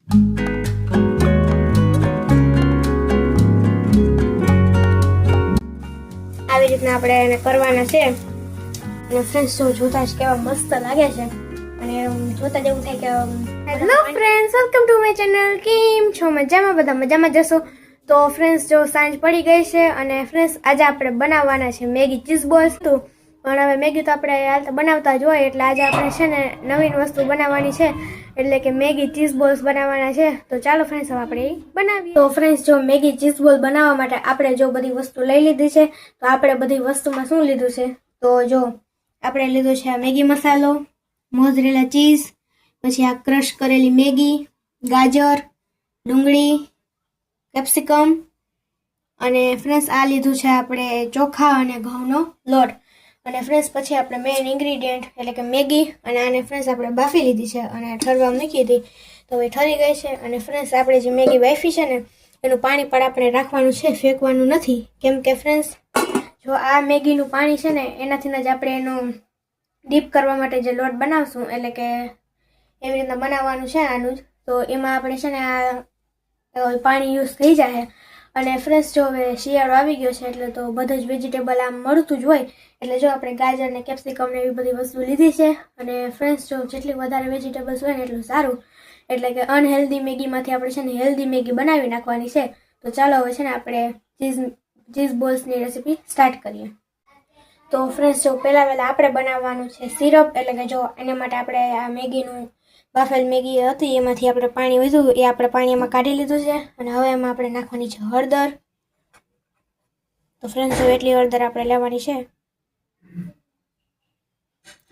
આવી રીતના આપણે એને કરવાના છે અને ફ્રેન્ડ્સ જો જોતા જ કેવા મસ્ત લાગે છે અને જોતા જ એવું થાય કે hello friends, welcome to my channel. કેમ છો? મજામાં? બધા મજામાં જશો. તો ફ્રેન્ડ્સ જો સાંજ પડી ગઈ છે અને ફ્રેન્ડ્સ આજે આપણે બનાવવાના છે મેગી ચીઝ બોલ્સ. પણ હવે મેગી તો આપણે હાલ તો બનાવતા જ હોય એટલે આજે આપણે છે ને નવીન વસ્તુ બનાવવાની છે એટલે કે મેગી ચીઝ બોલ્સ બનાવવાના છે. તો ચાલો ફ્રેન્ડ્સ હવે આપણે બનાવીએ. તો ફ્રેન્ડ્સ જો મેગી ચીઝ બોલ બનાવવા માટે આપણે જો બધી વસ્તુ લઈ લીધી છે તો આપણે બધી વસ્તુમાં શું લીધું છે તો જો આપણે લીધું છે આ મેગી મસાલો, મોઝરેલા ચીઝ, પછી આ ક્રશ કરેલી મેગી, ગાજર, ડુંગળી, કેપ્સિકમ અને ફ્રેન્ડ્સ આ લીધું છે આપણે ચોખા અને ઘઉંનો લોટ. અને ફ્રેન્ડ્સ પછી આપણે મેઇન ઇન્ગ્રીડિયન્ટ એટલે કે મેગી અને આને ફ્રેન્ડ્સ આપણે બાફી લીધી છે અને ઠરવા મૂકી હતી તો હવે ઠરી ગઈ છે. અને ફ્રેન્ડ્સ આપણે જે મેગી બાફી છે ને એનું પાણી પણ આપણે રાખવાનું છે, ફેંકવાનું નથી. કેમ કે ફ્રેન્ડ્સ જો આ મેગીનું પાણી છે ને એનાથી જ આપણે એનું ડીપ કરવા માટે જે લોટ બનાવશું એટલે કે એવી રીતના બનાવવાનું છે આનું જ. તો એમાં આપણે છે ને આ પાણી યુઝ થઈ જાય. અને ફ્રેન્ડ્સ જો હવે શિયાળો આવી ગયો છે એટલે તો બધું જ વેજીટેબલ આમ મળતું જ હોય એટલે જો આપણે ગાજર ને કેપ્સિકમ ને એવી બધી વસ્તુ લીધી છે. અને ફ્રેન્ડ્સ જો જેટલી વધારે વેજીટેબલ્સ હોય ને એટલું સારું એટલે કે અનહેલ્ધી મેગીમાંથી આપણે છે ને હેલ્ધી મેગી બનાવી નાખવાની છે. તો ચાલો હવે છે ને આપણે ચીઝ બોલ્સની રેસીપી સ્ટાર્ટ કરીએ. તો ફ્રેન્ડ્સ જો પહેલાં આપણે બનાવવાનું છે સિરપ એટલે કે જો એના માટે આપણે આ મેગીનું બાફેલ મેગી હતી એમાંથી આપણે પાણી વધ્યું એ આપણે પાણીમાં કાઢી લીધું છે અને હવે એમાં આપણે નાખવાની છે હળદર. તો ફ્રેન્ડ્સ જો એટલી હળદર આપણે લેવાની છે.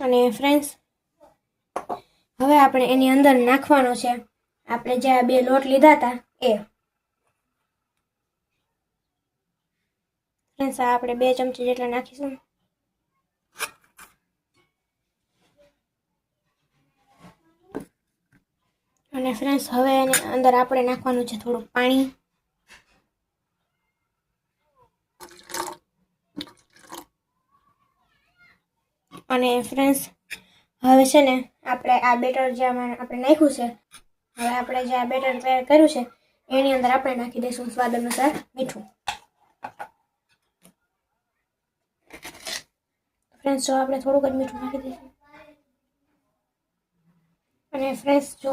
અને ફ્રેન્ડ્સ હવે આપણે એની અંદર નાખવાનો છે આપણે જે આ બે લોટ લીધા હતા એ. ફ્રેન્ડ્સ આ આપણે 2 ચમચી જેટલા નાખીશું. અને ફ્રેન્ડ્સ હવે એની અંદર આપણે નાખવાનું છે થોડું પાણી. અને ફ્રેન્ડ્સ હવે છે ને આપણે આ બેટર જે આપણે નાખ્યું છે હવે આપણે જે આ બેટર તૈયાર કર્યું છે એની અંદર આપણે નાખી દઈશું સ્વાદ અનુસાર મીઠું. ફ્રેન્ડ્સ જો આપણે થોડુંક જ મીઠું નાખી દઈશું. અને ફ્રેન્ડ્સ જો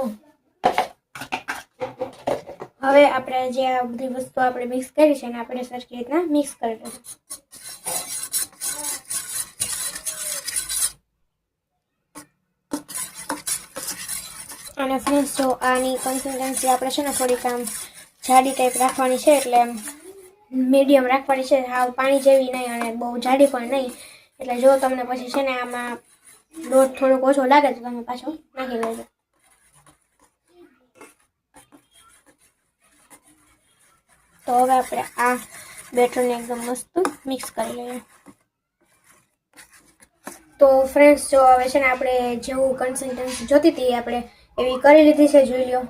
હવે આપણે જે આ બધી વસ્તુ આપણે મિક્સ કરી છે ને આપણે સરખી રીતના મિક્સ કરી દઈશું. અને ફ્રેન્ડ્સ જો આની કન્સિસ્ટન્સી આપણે છે ને થોડીક આમ જાડી ટાઈપ રાખવાની છે એટલે આમ મીડિયમ રાખવાની છે, હાવ પાણી જેવી નહીં અને બહુ જાડી પણ નહીં. એટલે જો તમને પછી છે ને આમાં લોટ થોડોક ઓછો લાગે તો તમે પાછો નાખી દેજો. તો હવે આપણે આ બેટરને એકદમ મસ્ત મિક્સ કરી લઈએ. તો ફ્રેન્ડ્સ જો હવે છે ને આપણે જેવું કન્સિસ્ટન્સી જોતી હતી આપણે એવી કરી લીધી છે, જોઈ લો.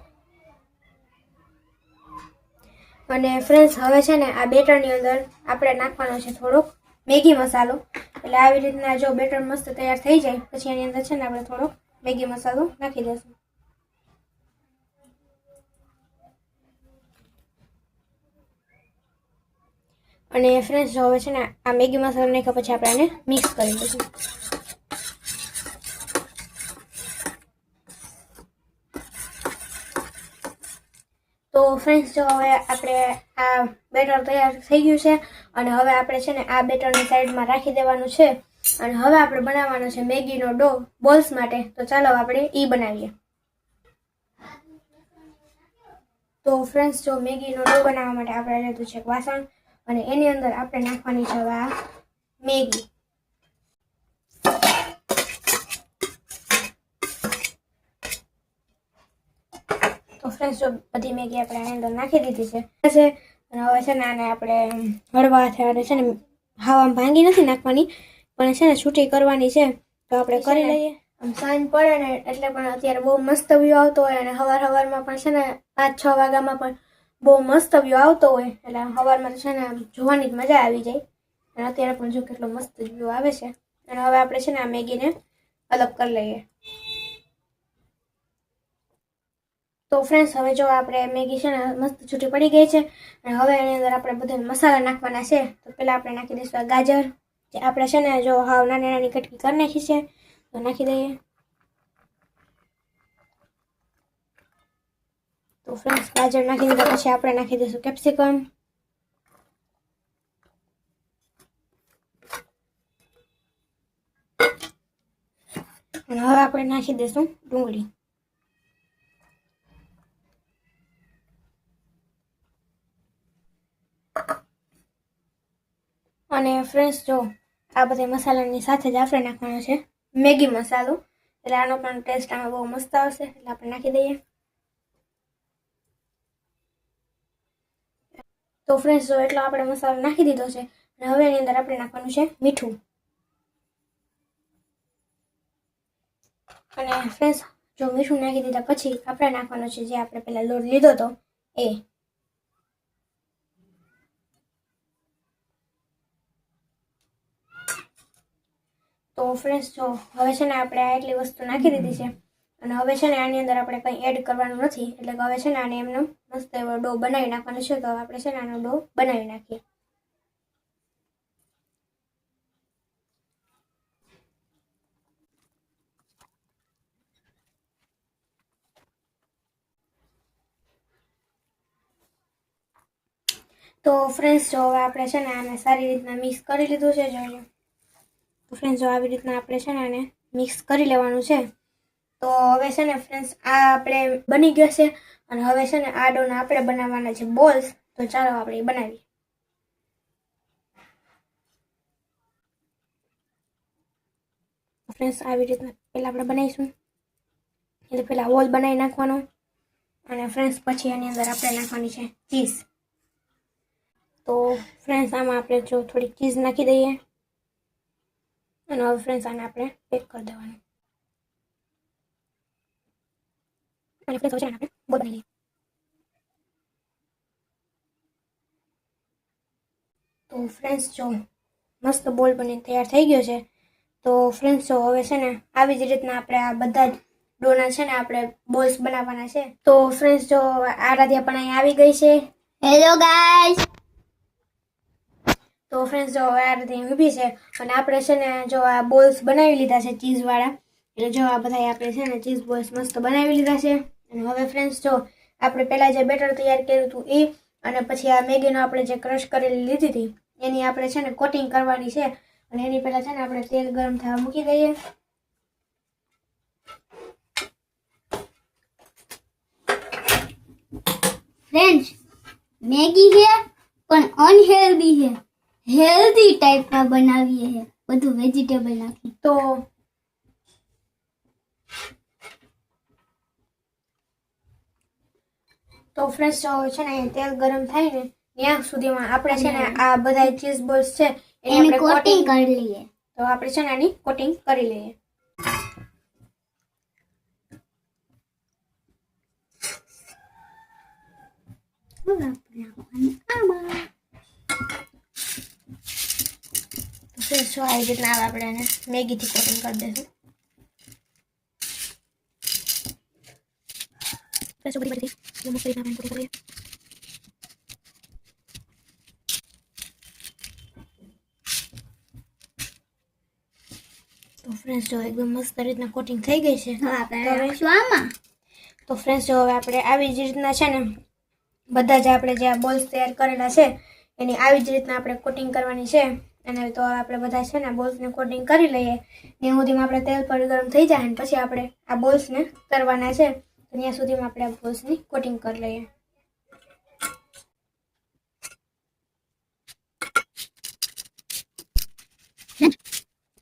અને ફ્રેન્ડ્સ હવે છે ને આ બેટરની અંદર આપણે નાખવાનો છે થોડોક મેગી મસાલો. એટલે આવી રીતના જો બેટર મસ્ત તૈયાર થઈ જાય પછી એની અંદર છે ને આપણે થોડોક મેગી મસાલો નાખી દઈશું. અને ફ્રેન્ડ્સ જો હવે છે ને આ મેગી મસાલો નાખ્યા પછી આપણે એને મિક્સ કરી દઈશું. તો ફ્રેન્ડ્સ જો હવે આપણે આ બેટર તૈયાર થઈ ગયું છે અને હવે આપણે છે ને આ બેટરની સાઈડમાં રાખી દેવાનું છે. અને હવે આપણે બનાવવાનો છે મેગીનો ડો બોલ્સ માટે. તો ચાલો આપણે ઈ બનાવીએ. તો ફ્રેન્ડ્સ જો મેગીનો ડો બનાવવા માટે આપણે લીધું છે વાસણ અને એની અંદર આપણે નાખવાની છે હવે આ મેગી. તો ફ્રેન્ડ્સ જો બધી મેગી આપણે આની અંદર નાખી દીધી છે અને હવે છે ને આને આપણે હળવા હાથે આને છે ને હાવામાં ભાંગી નથી નાખવાની પણ છે ને છૂટી કરવાની છે. તો આપણે કરી લઈએ. આમ સાંજ પડે ને એટલે પણ અત્યારે બહુ મસ્ત વ્યૂ આવતો હોય અને સવારમાં પણ છે ને 5-6 વાગ્યામાં પણ બહુ મસ્ત વ્યૂ આવતો હોય એટલે સવારમાં છે ને આમ જોવાની જ મજા આવી જાય. અને અત્યારે પણ જો કેટલો મસ્ત વ્યૂ આવે છે. અને હવે આપણે છે ને આ મેગીને અલગ કરી લઈએ. તો ફ્રેન્ડ્સ હવે જો આપણે મેગી છે ને મસ્ત છૂટી પડી ગઈ છે અને હવે એની અંદર આપણે બધા મસાલા નાખવાના છે. તો પહેલાં આપણે નાખી દઈશું આ ગાજર, જે આપણે છે ને જો હાવ નાની નાની કટકી કરી નાખી છે તો નાખી દઈએ. તો ફ્રેન્ડ્સ ગાજર નાખી દીધા પછી આપણે નાખી દઈશું કેપ્સિકમ, અને હવે આપણે નાખી દઈશું ડુંગળી. અને ફ્રેન્ડ્સ જો આ બધા મસાલાની સાથે જ આપણે નાખવાનો છે મેગી મસાલો, એટલે આનો પણ ટેસ્ટ આમાં બહુ મસ્ત આવશે, એટલે આપણે નાખી દઈએ. તો ફ્રેન્ડ્સ જો એટલો આપણે મસાલો નાખી દીધો છે અને હવે એની અંદર આપણે નાખવાનું છે મીઠું. અને ફ્રેન્ડ્સ જો મીઠું નાખી દીધા પછી આપણે નાખવાનું છે જે આપણે પહેલાં લોટ લીધો હતો એ. તો ફ્રેન્ડ્સ જો હવે છે ને આપણે આ એટલી વસ્તુ નાખી દીધી છે અને હવે છે ને આની અંદર આપણે કંઈ એડ કરવાનું નથી, એટલે કે હવે છે ને આને એમનો મસ્ત એવો ડો બનાવી નાખવાનો છે. તો આપણે છે ને આનો ડો બનાવી નાખીએ. તો ફ્રેન્ડ્સ જો હવે આપણે છે ને આને સારી રીતના મિક્સ કરી લીધું છે. જોઈએ તો ફ્રેન્ડ્સ જો આવી રીતના આપણે છે ને આને મિક્સ કરી લેવાનું છે. તો હવે છે ને ફ્રેન્ડ્સ આ આપણે બની ગયો છે અને હવે છે ને આ ડોના આપણે બનાવવાના છે બોલ્સ. તો ચાલો આપણે એ બનાવીએ. ફ્રેન્ડ્સ આવી રીતના પહેલાં આપણે બનાવીશું, એટલે પહેલાં બોલ બનાવી નાખવાનો અને ફ્રેન્ડ્સ પછી એની અંદર આપણે નાખવાની છે ચીઝ. તો ફ્રેન્ડ્સ આમાં આપણે જો થોડીક ચીઝ નાખી દઈએ અને હવે ફ્રેન્ડ્સ આને આપણે પેક કરી દેવાનું. અને ફ્રેન્ડ્સ હવે આપણે બોલ બનાવી લઈએ. તો ફ્રેન્ડ્સ જો મસ્ત બોલ બની તૈયાર થઈ ગયો છે. તો ફ્રેન્ડ્સ જો હવે છે ને આવી જ રીતના આપણે આ બધા જ ડોના છે ને આપણે બોલ્સ બનાવવાના છે. તો ફ્રેન્ડ્સ જો આરાધ્યા પણ અહીં આવી ગઈ છે. Hello guys. તો ફ્રેન્ડ્સ જો આરાધ્યા ઊભી છે અને આપણે છે ને જો આ બોલ્સ બનાવી લીધા છે ચીઝવાળા, એટલે જો આ બધા આપણે છે ને ચીઝ બોલ્સ મસ્ત બનાવી લીધા છે. અને હવે ફ્રેન્ડ્સ જો આપણે પહેલાં જે બેટર તૈયાર કર્યું હતું એ અને પછી આ મેગીનો આપણે જે ક્રશ કરેલી લીધી હતી એની આપણે છે ને કોટિંગ કરવાની છે. અને એની પહેલાં છે ને આપણે તેલ ગરમ થવા મૂકી દઈએ. फ्रेंड्स मैगी है पण अनहेल्दी है, हेल्दी टाइप का बनावीए है, બધું વેજીટેબલ નાખી. તો ફ્રેન્ડ્સ જો છે ને તેલ ગરમ થાય ને ત્યાં સુધીમાં આપણે છે ને આ બધા ચીઝ બોલ્સ છે એને કોટિંગ કરી લઈએ. તો આપણે છે ને આની કોટિંગ કરી લઈએ. જો આવી રીતના આપણે એને મેગીથી કોટિંગ કરી દઈશું. તો ફ્રેન્ડ્સ જો એકદમ મસ્ત રીતના કોટિંગ થઈ ગઈ છે. તો ફ્રેન્ડ્સ જો હવે આપણે આવી જ રીતના છે ને બધા જ આપણે જે બોલ્સ તૈયાર કરેલા છે એની આવી જ રીતના આપણે કોટિંગ કરવાની છે. અને તો આપણે બધા છે ને બોલ્સને કોટિંગ કરી લઈએ. ત્યાં સુધીમાં આપણે તેલ પર ગરમ થઈ જાય અને પછી આપણે આ બોલ્સને તળવાના છે. તો ત્યાં સુધીમાં આપણે આ બોલ્સની કોટિંગ કરી લઈએ.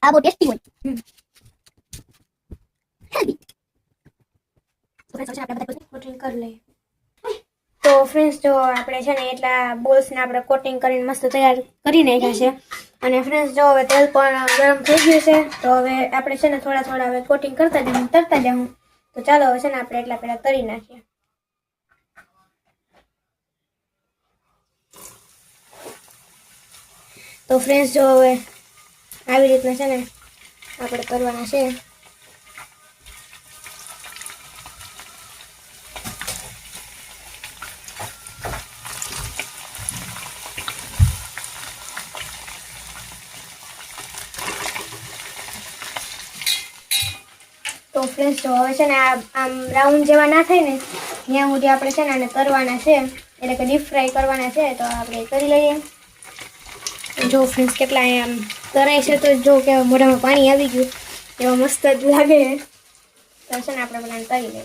આ બહુ ટેસ્ટી હોય. હેલ્ધી. તો ફ્રેન્ડ્સ આપણે બધા કોટિંગ કરી લઈએ. તો ફ્રેન્ડ્સ જો આપણે છે ને એટલા બોલ્સને આપણે કોટિંગ કરીને મસ્ત તૈયાર કરી નાખ્યા છે. અને ફ્રેન્ડ્સ જો હવે તેલ પણ ગરમ થઈ ગયું છે. તો હવે આપણે છે ને થોડા થોડા હવે કોટિંગ કરતા જઈએ, તરતા જાઉં. તો ચાલો હવે છે ને આપણે એટલા પહેલાં તળી નાખીએ. તો ફ્રેન્ડ્સ જો હવે આવી રીતના છે ને આપણે કરવાના છે. તો ફ્રેન્ડ્સ જો હવે છે ને આમ રાઉન્ડ જેવા ના થાય ને ત્યાં સુધી આપણે છે ને આને કરવાના છે, એટલે કે ડીપ ફ્રાય કરવાના છે. તો આપણે કરી લઈએ. જો ફ્રેન્ડ્સ કેટલા આમ તરાય છે, તો જો કે મોઢામાં પાણી આવી ગયું, એવા મસ્ત જ લાગે. તો છે ને આપણે બનાવીને કરી લઈએ.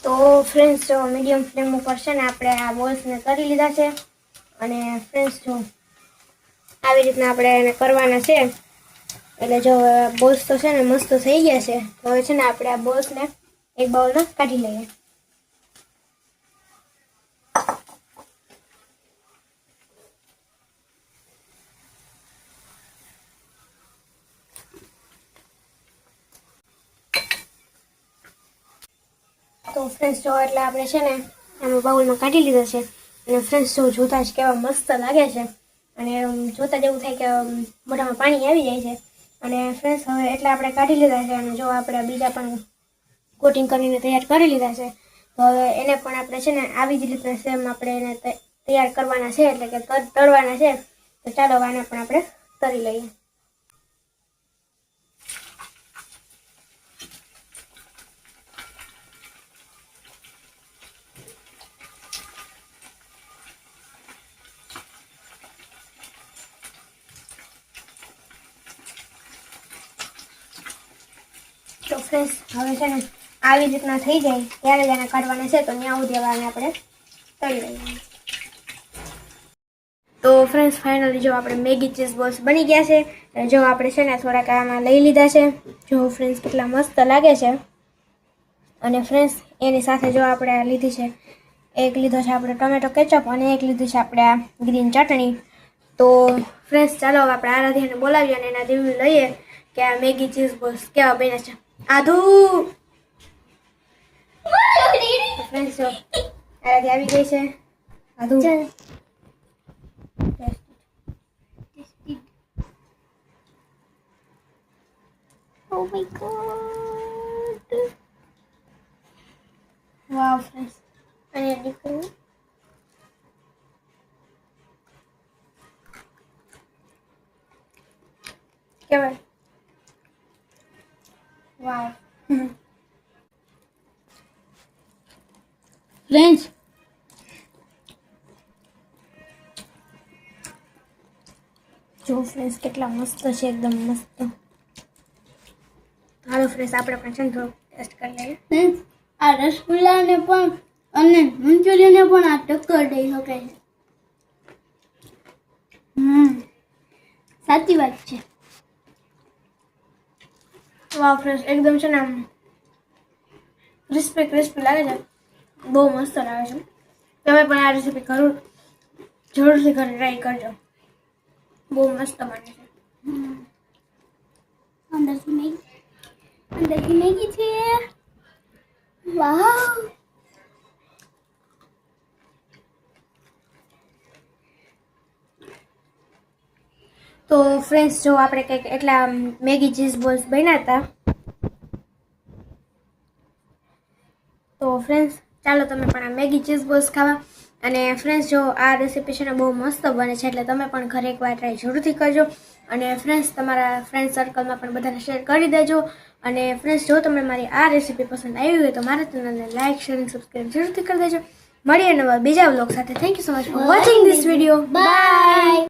તો ફ્રેન્ડ્સ જો મીડિયમ ફ્લેમ ઉપર છે ને આપણે આ બોલ્સને કરી લીધા છે. અને ફ્રેન્ડ્સ જો આવી રીતના આપણે એને કરવાના છે. એટલે જો બોલ્સ તો છે ને મસ્ત થઈ ગયા છે. તો હવે છે ને આપણે આ બોલ્સને એક બાઉલમાં કાઢી લઈએ. તો ફ્રેન્ડ્સ જો એટલે આપણે છે ને આમાં બાઉલમાં કાઢી લીધા છે. અને ફ્રેન્ડ્સ જો જોતા જ કેવા મસ્ત લાગે છે. અને જોતા જ એવું થાય કે મોઢામાં પાણી આવી જાય છે. અને ફ્રેન્ડ્સ હવે એટલે આપણે કાઢી લીધા છે. અને જો આપણે બીજા પણ કોટિંગ કરીને તૈયાર કરી લીધા છે. તો હવે એને પણ આપણે છે ને આવી જ રીતે સેમ આપણે એને તૈયાર કરવાના છે, એટલે કે તળવાના છે. તો ચાલો આને પણ આપણે તળી લઈએ. તો ફ્રેન્ડ્સ હવે છે ને આવી રીતના થઈ જાય ત્યારે જ આને કાઢવાના છે. તો ત્યાં સુધી આને આપણે તળી લઈએ. તો ફ્રેન્ડ્સ ફાઇનલી જો આપણે મેગી ચીઝ બોલ્સ બની ગયા છે. જો આપણે છે ને થોડાક આમાં લઈ લીધા છે. જો ફ્રેન્ડ્સ કેટલા મસ્ત લાગે છે. અને ફ્રેન્ડ્સ એની સાથે જો આપણે આ લીધી છે, એક લીધો છે આપણે ટોમેટો કેચઅપ અને એક લીધું છે આપણે આ ગ્રીન ચટણી. તો ફ્રેન્ડ્સ ચાલો હવે આપણે આરાધ્યાને બોલાવીએ અને એના રિવ્યુ લઈએ કે આ મેગી ચીઝ બોલ્સ કેવા બન્યા છે. આધુ ફ્રેન્ડ્સ જો આરાધ્યા આવી ગઈ છે. આધુ Oh my god. Wow friends. અને દીકરી કેવાય વાવ. ફ્રેન્ડ્સ જો ફ્રેન્ડ્સ કેટલા મસ્ત છે, એકદમ મસ્ત. હાલો ફ્રેન્ડ્સ આપણે પણ છે ને થોડુંક ટેસ્ટ કરી લઈએ. ફ્રેન્ડ્સ આ રસગુલ્લાને પણ અને મંચુરિયનને પણ આ ટક્કર દઈ શકાય છે. સાચી વાત છે. વાવ ફ્રેન્ડ્સ એકદમ છે ને આમ ક્રિસ્પી લાગે છે. બહુ મસ્ત લાગે છે. તમે પણ આ રેસીપી જરૂરથી ઘરે ટ્રાય કરજો. બહુ મસ્ત બને છે. અંદરથી મેગી છે. વાવ. તો ફ્રેન્ડ્સ જો આપણે કંઈક એટલા મેગી ચીઝ બોલ્સ બન્યા હતા. તો ફ્રેન્ડ્સ ચાલો તમે પણ આ મેગી ચીઝ બોલ્સ ખાવા. અને ફ્રેન્ડ્સ જો આ રેસીપી છે ને બહુ મસ્ત બને છે, એટલે તમે પણ ઘરે એકવાર ટ્રાય જરૂરથી કરજો. અને ફ્રેન્ડ્સ તમારા ફ્રેન્ડ સર્કલમાં પણ બધાને શેર કરી દેજો. અને ફ્રેન્ડ્સ જો તમને મારી આ રેસીપી પસંદ આવી હોય તો મારા ચેનલને લાઇક, શેર અને સબસ્ક્રાઈબ જરૂરથી કરી દેજો. મળીએ નવા બીજા વ્લોગ સાથે. Thank you so much for watching this video. By.